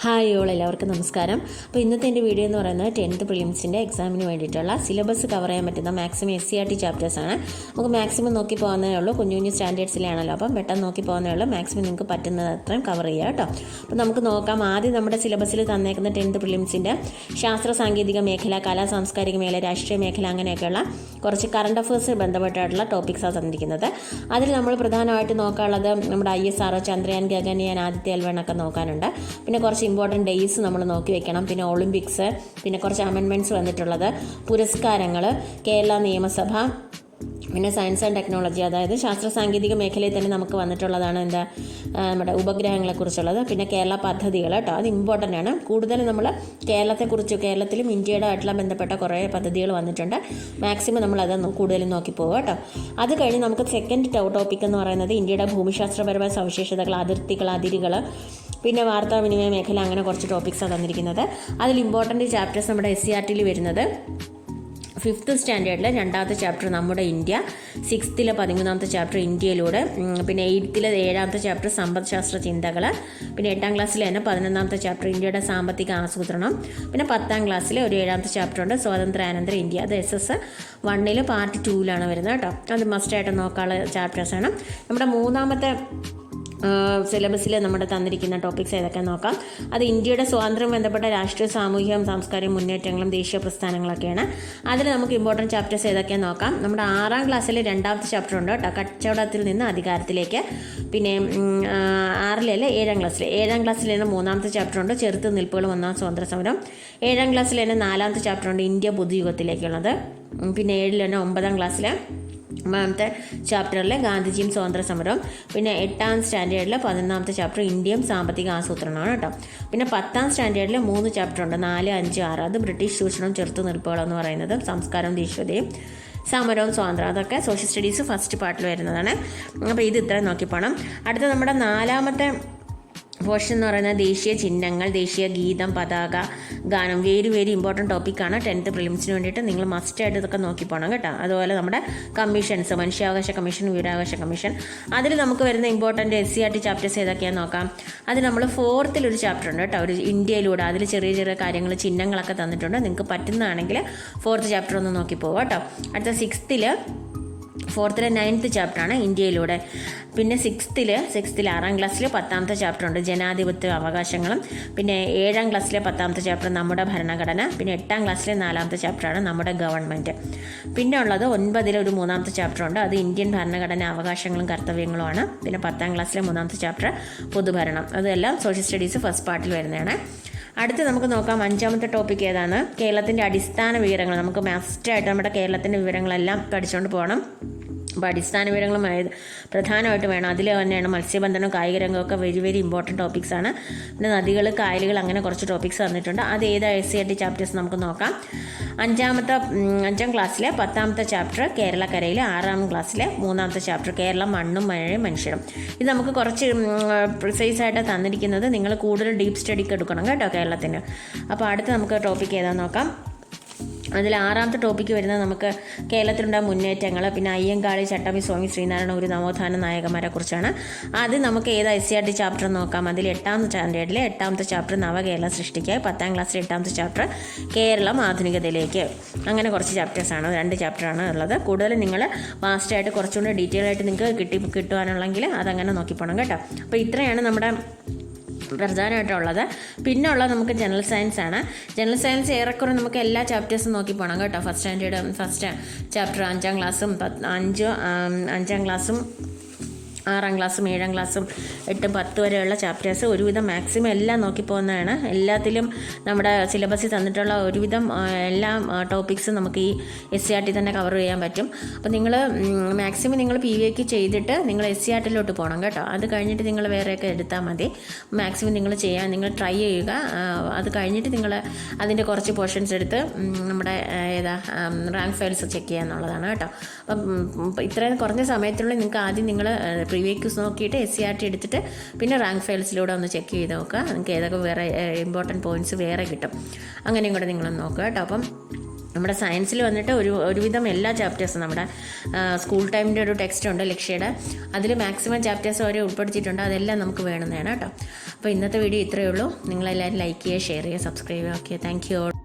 Hi all എല്ലാവർക്കും നമസ്കാരം. അപ്പോൾ ഇന്നത്തെ എൻ്റെ വീഡിയോ എന്ന് പറയുന്നത് 10th പ്രിലിംസിൻ്റെ എക്സാമിന് വേണ്ടിയിട്ടുള്ള സിലബസ് കവർ ചെയ്യാൻ പറ്റുന്ന മാക്സിമം SCERT ചാപ്റ്റേഴ്സാണ്. നമുക്ക് മാക്സിമം നോക്കി പോകുന്നേ ഉള്ളൂ. കുഞ്ഞു കുഞ്ഞു സ്റ്റാൻഡേർഡ്സിലാണല്ലോ, അപ്പം പെട്ടെന്ന് നോക്കി പോകുന്നേ ഉള്ളൂ. മാക്സിമം നിങ്ങൾക്ക് പറ്റുന്നത് അത്രയും കവർ ചെയ്യുക കേട്ടോ. അപ്പോൾ നമുക്ക് നോക്കാം. ആദ്യം നമ്മുടെ സിലബസിൽ തന്നേക്കുന്ന 10th പ്രിലിംസിൻ്റെ ശാസ്ത്ര സാങ്കേതിക മേഖല, കലാ സാംസ്കാരിക മേഖല, രാഷ്ട്രീയ മേഖല, അങ്ങനെയൊക്കെയുള്ള കുറച്ച് കറണ്ട് അഫയേഴ്സ് ബന്ധപ്പെട്ടായിട്ടുള്ള ടോപ്പിക്സാണ് തന്നിരിക്കുന്നത്. അതിൽ നമ്മൾ പ്രധാനമായിട്ട് നോക്കാനുള്ളത് നമ്മുടെ ISRO, ചന്ദ്രയാൻ, ഗഗൻയാൻ, ആദിത്യ L1 ഒക്കെ നോക്കാനുണ്ട്. പിന്നെ കുറച്ച് ഇമ്പോർട്ടൻറ്റ് ഡേയ്സ് നമ്മൾ നോക്കി വെക്കണം. പിന്നെ ഒളിമ്പിക്സ്, പിന്നെ കുറച്ച് അമെൻമെൻറ്റ്സ് വന്നിട്ടുള്ളത്, പുരസ്കാരങ്ങൾ, കേരള നിയമസഭ, പിന്നെ സയൻസ് ആൻഡ് ടെക്നോളജി, അതായത് ശാസ്ത്ര സാങ്കേതിക മേഖലയിൽ തന്നെ നമുക്ക് വന്നിട്ടുള്ളതാണ് നമ്മുടെ ഉപഗ്രഹങ്ങളെക്കുറിച്ചുള്ളത്. പിന്നെ കേരള പദ്ധതികൾ കേട്ടോ, അത് ഇമ്പോർട്ടൻ്റ് ആണ്. കൂടുതലും നമ്മൾ കേരളത്തിലും ഇന്ത്യയുടെ ആയിട്ടുള്ള ബന്ധപ്പെട്ട കുറേ പദ്ധതികൾ വന്നിട്ടുണ്ട്. മാക്സിമം നമ്മൾ അത് കൂടുതലും നോക്കി പോകുക കേട്ടോ. അത് കഴിഞ്ഞ് നമുക്ക് സെക്കൻഡ് ടോപ്പിക് എന്ന് പറയുന്നത് ഇന്ത്യയുടെ ഭൂമിശാസ്ത്രപരമായ സവിശേഷതകൾ, അതിരുകൾ, പിന്നെ വാർത്താവിനിമയ മേഖല, അങ്ങനെ കുറച്ച് ടോപ്പിക്സാണ് തന്നിരിക്കുന്നത്. അതിൽ ഇമ്പോർട്ടൻറ്റ് ചാപ്റ്റേഴ്സ് നമ്മുടെ SCERT വരുന്നത് 5th സ്റ്റാൻഡേർഡിൽ 2ാമത്തെ ചാപ്റ്റർ നമ്മുടെ ഇന്ത്യ, 6th 13ാമത്തെ ചാപ്റ്റർ ഇന്ത്യയിലൂടെ, പിന്നെ 8th 7ാമത്തെ ചാപ്റ്റർ സമ്പദ്ശാസ്ത്ര ചിന്തകൾ, പിന്നെ 8ാം ക്ലാസ്സിൽ തന്നെ 11ാമത്തെ ചാപ്റ്റർ ഇന്ത്യയുടെ സാമ്പത്തിക ആസൂത്രണം, പിന്നെ 10ാം ക്ലാസ്സിൽ ഒരു 7ാമത്തെ ചാപ്റ്റർ ഉണ്ട് സ്വാതന്ത്ര്യാനന്തര ഇന്ത്യ. അത് SS1 പാർട്ട് 2 വരുന്നത് കേട്ടോ. അത് മസ്റ്റായിട്ട് നോക്കാനുള്ള ചാപ്റ്റേഴ്സാണ്. നമ്മുടെ മൂന്നാമത്തെ സിലബസിൽ നമ്മുടെ തന്നിരിക്കുന്ന ടോപ്പിക്സ് ഏതൊക്കെ നോക്കാം. അത് ഇന്ത്യയുടെ സ്വാതന്ത്ര്യം ബന്ധപ്പെട്ട രാഷ്ട്രീയ, സാമൂഹിക, സാംസ്കാരിക മുന്നേറ്റങ്ങളും ദേശീയ പ്രസ്ഥാനങ്ങളൊക്കെയാണ്. അതിൽ നമുക്ക് ഇമ്പോർട്ടൻറ്റ് ചാപ്റ്റേഴ്സ് ഏതൊക്കെയാണ് നോക്കാം. നമ്മുടെ 6ാം ക്ലാസ്സിൽ 2ാമത്തെ ചാപ്റ്റർ ഉണ്ട് കേട്ടോ, കച്ചവടത്തിൽ നിന്ന് അധികാരത്തിലേക്ക്. പിന്നെ 7ാം ക്ലാസ്സിൽ തന്നെ 3ാമത്തെ ചാപ്റ്റർ ഉണ്ട് ചെറുത്ത് നിൽപ്പുകളും ഒന്നാം സ്വാതന്ത്ര്യ സമരം. 7ാം ക്ലാസ്സിൽ തന്നെ 4ാമത്തെ ചാപ്റ്റർ ഉണ്ട് ഇന്ത്യ പുതുയുഗത്തിലേക്കുള്ളത്. പിന്നെ 9ാം ക്ലാസ്സിൽ 3ാമത്തെ ചാപ്റ്ററിൽ ഗാന്ധിജിയും സ്വാതന്ത്ര്യ സമരവും. പിന്നെ 8ാം സ്റ്റാൻഡേർഡിൽ 11ാമത്തെ ചാപ്റ്റർ ഇന്ത്യയും സാമ്പത്തിക ആസൂത്രണമാണ് കേട്ടോ. പിന്നെ 10ാം സ്റ്റാൻഡേർഡിൽ 3 ചാപ്റ്റർ ഉണ്ട്, 4, 5, 6. അത് ബ്രിട്ടീഷ് ചൂഷണവും ചെറുത്തു നിൽപ്പുകളും എന്ന് പറയുന്നത്, സംസ്കാരവും ദേശീയതയും, സമരവും സ്വാതന്ത്ര്യം. അതൊക്കെ സോഷ്യൽ സ്റ്റഡീസ് ഫസ്റ്റ് പാർട്ടിൽ വരുന്നതാണ്. അപ്പോൾ ഇത് ഇത്രയും നോക്കിപ്പോണം. അടുത്ത നമ്മുടെ 4ാമത്തെ പോർഷൻ എന്ന് പറയുന്നത് ദേശീയ ചിഹ്നങ്ങൾ, ദേശീയ ഗീതം, പതാക, ഗാനം. വെരി ഇമ്പോർട്ടൻറ്റ് ടോപ്പിക്കാണ് 10th പ്രിലിംസിന് വേണ്ടിയിട്ട്. നിങ്ങൾ മസ്റ്റായിട്ട് ഇതൊക്കെ നോക്കി പോകണം കേട്ടോ. അതുപോലെ നമ്മുടെ കമ്മീഷൻസ്, മനുഷ്യാവകാശ കമ്മീഷൻ, വിവരാവകാശ കമ്മീഷൻ. അതിൽ നമുക്ക് വരുന്ന ഇമ്പോർട്ടൻറ്റ് SCERT ചാപ്റ്റേഴ്സ് ഏതൊക്കെയാണെന്ന് നോക്കാം. അത് നമ്മൾ 4th ഒരു ചാപ്റ്റർ ഉണ്ട് കേട്ടോ, ഒരു ഇന്ത്യയിലൂടെ. അതിൽ ചെറിയ കാര്യങ്ങൾ, ചിഹ്നങ്ങളൊക്കെ തന്നിട്ടുണ്ട്. നിങ്ങൾക്ക് പറ്റുന്നതാണെങ്കിൽ 4th ചാപ്റ്റർ ഒന്ന് നോക്കി പോകും കേട്ടോ. അടുത്ത 6th 9th ചാപ്റ്ററാണ് ഇന്ത്യയിലൂടെ. പിന്നെ 6th 6ാം ക്ലാസ്സിൽ 10ാമത്തെ ചാപ്റ്റർ ഉണ്ട് ജനാധിപത്യ അവകാശങ്ങളും. പിന്നെ 7ാം ക്ലാസ്സിലെ 10ാമത്തെ ചാപ്റ്റർ നമ്മുടെ ഭരണഘടന. പിന്നെ 8ാം ക്ലാസ്സിലെ 4ാമത്തെ ചാപ്റ്ററാണ് നമ്മുടെ ഗവൺമെൻറ്. പിന്നെ ഉള്ളത് 9ൽ ഒരു 3ാമത്തെ ചാപ്റ്റർ ഉണ്ട്, അത് ഇന്ത്യൻ ഭരണഘടന, അവകാശങ്ങളും കർത്തവ്യങ്ങളുമാണ്. പിന്നെ 10ാം ക്ലാസ്സിലെ 3ാമത്തെ ചാപ്റ്റർ പൊതുഭരണം. അതെല്ലാം സോഷ്യൽ സ്റ്റഡീസ് ഫസ്റ്റ് പാർട്ടിൽ വരുന്നതാണ്. അടുത്ത് നമുക്ക് നോക്കാം 5ാമത്തെ ടോപ്പിക് ഏതാണ്. കേരളത്തിൻ്റെ അടിസ്ഥാന വിവരങ്ങൾ. നമുക്ക് മസ്റ്റായിട്ട് നമ്മുടെ കേരളത്തിൻ്റെ വിവരങ്ങളെല്ലാം പഠിച്ചുകൊണ്ട് പോകണം. അപ്പോൾ അടിസ്ഥാന വിവരങ്ങളും പ്രധാനമായിട്ട് വേണം. അതിൽ തന്നെയാണ് മത്സ്യബന്ധനം, കായിക രംഗമൊക്കെ വെരി ഇമ്പോർട്ടൻറ്റ് ടോപ്പിക്സാണ്. പിന്നെ നദികൾ, കായലുകൾ, അങ്ങനെ കുറച്ച് ടോപ്പിക്സ് തന്നിട്ടുണ്ട്. അത് ഏതാ SCERT ചാപ്റ്റേഴ്സ് നമുക്ക് നോക്കാം. 5ാം ക്ലാസ്സിലെ 10ാമത്തെ ചാപ്റ്റർ കേരളക്കരയിൽ, 6ാം ക്ലാസ്സിലെ 3ാമത്തെ ചാപ്റ്റർ കേരളം, മണ്ണും മഴയും മനുഷ്യരും. ഇത് നമുക്ക് കുറച്ച് പ്രിസൈസായിട്ട് തന്നിരിക്കുന്നത്. നിങ്ങൾ കൂടുതൽ ഡീപ്പ് സ്റ്റഡിക്ക് എടുക്കണം കേട്ടോ കേരളത്തിന്. അപ്പോൾ അടുത്ത നമുക്ക് ടോപ്പിക് ഏതാണെന്ന് നോക്കാം. അതിൽ 6ാമത്തെ ടോപ്പിക്ക് വരുന്നത് നമുക്ക് കേരളത്തിലുണ്ടായ മുന്നേറ്റങ്ങൾ, പിന്നെ അയ്യങ്കാളി, ചട്ടമ്പി, സ്വാമി ശ്രീനാരായണ ഗുരു, നവോത്ഥാന നായകന്മാരെ കുറിച്ചാണ്. അത് നമുക്ക് ഏതാ SCERT ചാപ്റ്റർ നോക്കാം. അതിൽ 8ാം സ്റ്റാൻഡേർഡിൽ 8ാമത്തെ ചാപ്റ്റർ നവകേരളം സൃഷ്ടിക്കുക, 10ാം ക്ലാസ്സിൽ 8ാമത്തെ ചാപ്റ്റർ കേരളം ആധുനികതയിലേക്ക്. അങ്ങനെ കുറച്ച് ചാപ്റ്റേഴ്സാണ്, 2 ചാപ്റ്ററാണ് ഉള്ളത്. കൂടുതലും നിങ്ങൾ മാസ്റ്ററായിട്ട് കുറച്ചുകൂടി ഡീറ്റെയിൽ ആയിട്ട് നിങ്ങൾക്ക് കിട്ടുവാനുള്ളെങ്കിൽ അതങ്ങനെ നോക്കിപ്പോണം കേട്ടോ. അപ്പോൾ ഇത്രയാണ് നമ്മുടെ പ്രധാനമായിട്ടുള്ളത്. പിന്നെ ഉള്ളത് നമുക്ക് ജനറൽ സയൻസ് ആണ്. ജനറൽ സയൻസ് ഏറെക്കുറെ നമുക്ക് എല്ലാ ചാപ്റ്റേഴ്സും നോക്കി പോകണം കേട്ടോ. ഫസ്റ്റ് ചാപ്റ്റർ 5ാം ക്ലാസ്സും 5ാം ക്ലാസ്സും 6ാം ക്ലാസ്സും 7ാം ക്ലാസ്സും 8, 10 വരെയുള്ള ചാപ്റ്റേഴ്സ് ഒരുവിധം മാക്സിമം എല്ലാം നോക്കി പോകുന്നതാണ്. എല്ലാത്തിലും നമ്മുടെ സിലബസിൽ തന്നിട്ടുള്ള ഒരുവിധം എല്ലാ ടോപ്പിക്സും നമുക്ക് ഈ SCERT തന്നെ കവർ ചെയ്യാൻ പറ്റും. അപ്പോൾ നിങ്ങൾ മാക്സിമം നിങ്ങൾ PVK ചെയ്തിട്ട് നിങ്ങൾ SCERT പോകണം കേട്ടോ. അത് കഴിഞ്ഞിട്ട് നിങ്ങൾ വേറെയൊക്കെ എടുത്താൽ മതി. മാക്സിമം നിങ്ങൾ ട്രൈ ചെയ്യുക. അത് കഴിഞ്ഞിട്ട് നിങ്ങൾ അതിൻ്റെ കുറച്ച് പോർഷൻസ് എടുത്ത് നമ്മുടെ റാങ്ക് ഫയൽസ് ചെക്ക് ചെയ്യുക എന്നുള്ളതാണ് കേട്ടോ. അപ്പം ഇത്രയും കുറഞ്ഞ സമയത്തുള്ളിൽ നിങ്ങൾക്ക് ആദ്യം നിങ്ങൾ പ്രീവിയസ് നോക്കിയിട്ട് SCERT എടുത്തിട്ട് പിന്നെ റാങ്ക് ഫയൽസിലൂടെ ഒന്ന് ചെക്ക് ചെയ്ത് നോക്കുക. നിങ്ങൾക്ക് ഏതൊക്കെ വേറെ ഇമ്പോർട്ടൻറ്റ് പോയിൻറ്റ്സ് വേറെ കിട്ടും, അങ്ങനെയും കൂടെ നിങ്ങളൊന്ന് നോക്കുക കേട്ടോ. അപ്പം നമ്മുടെ സയൻസിൽ വന്നിട്ട് ഒരുവിധം എല്ലാ ചാപ്റ്റേഴ്സും നമ്മുടെ സ്കൂൾ ടൈമിൻ്റെ ഒരു ടെക്സ്റ്റ് ഉണ്ട് ലക്ഷ്യയുടെ, അതിൽ മാക്സിമം ചാപ്റ്റേഴ്സ് വരെ ഉൾപ്പെടുത്തിയിട്ടുണ്ട്. അതെല്ലാം നമുക്ക് വേണമെന്നാണ് കേട്ടോ. അപ്പോൾ ഇന്നത്തെ വീഡിയോ ഇത്രയേ ഉള്ളൂ. നിങ്ങളെല്ലാവരും ലൈക്ക് ചെയ്യുക, ഷെയർ ചെയ്യുക, സബ്സ്ക്രൈബ് ചെയ്യുക. Okay, thank you all.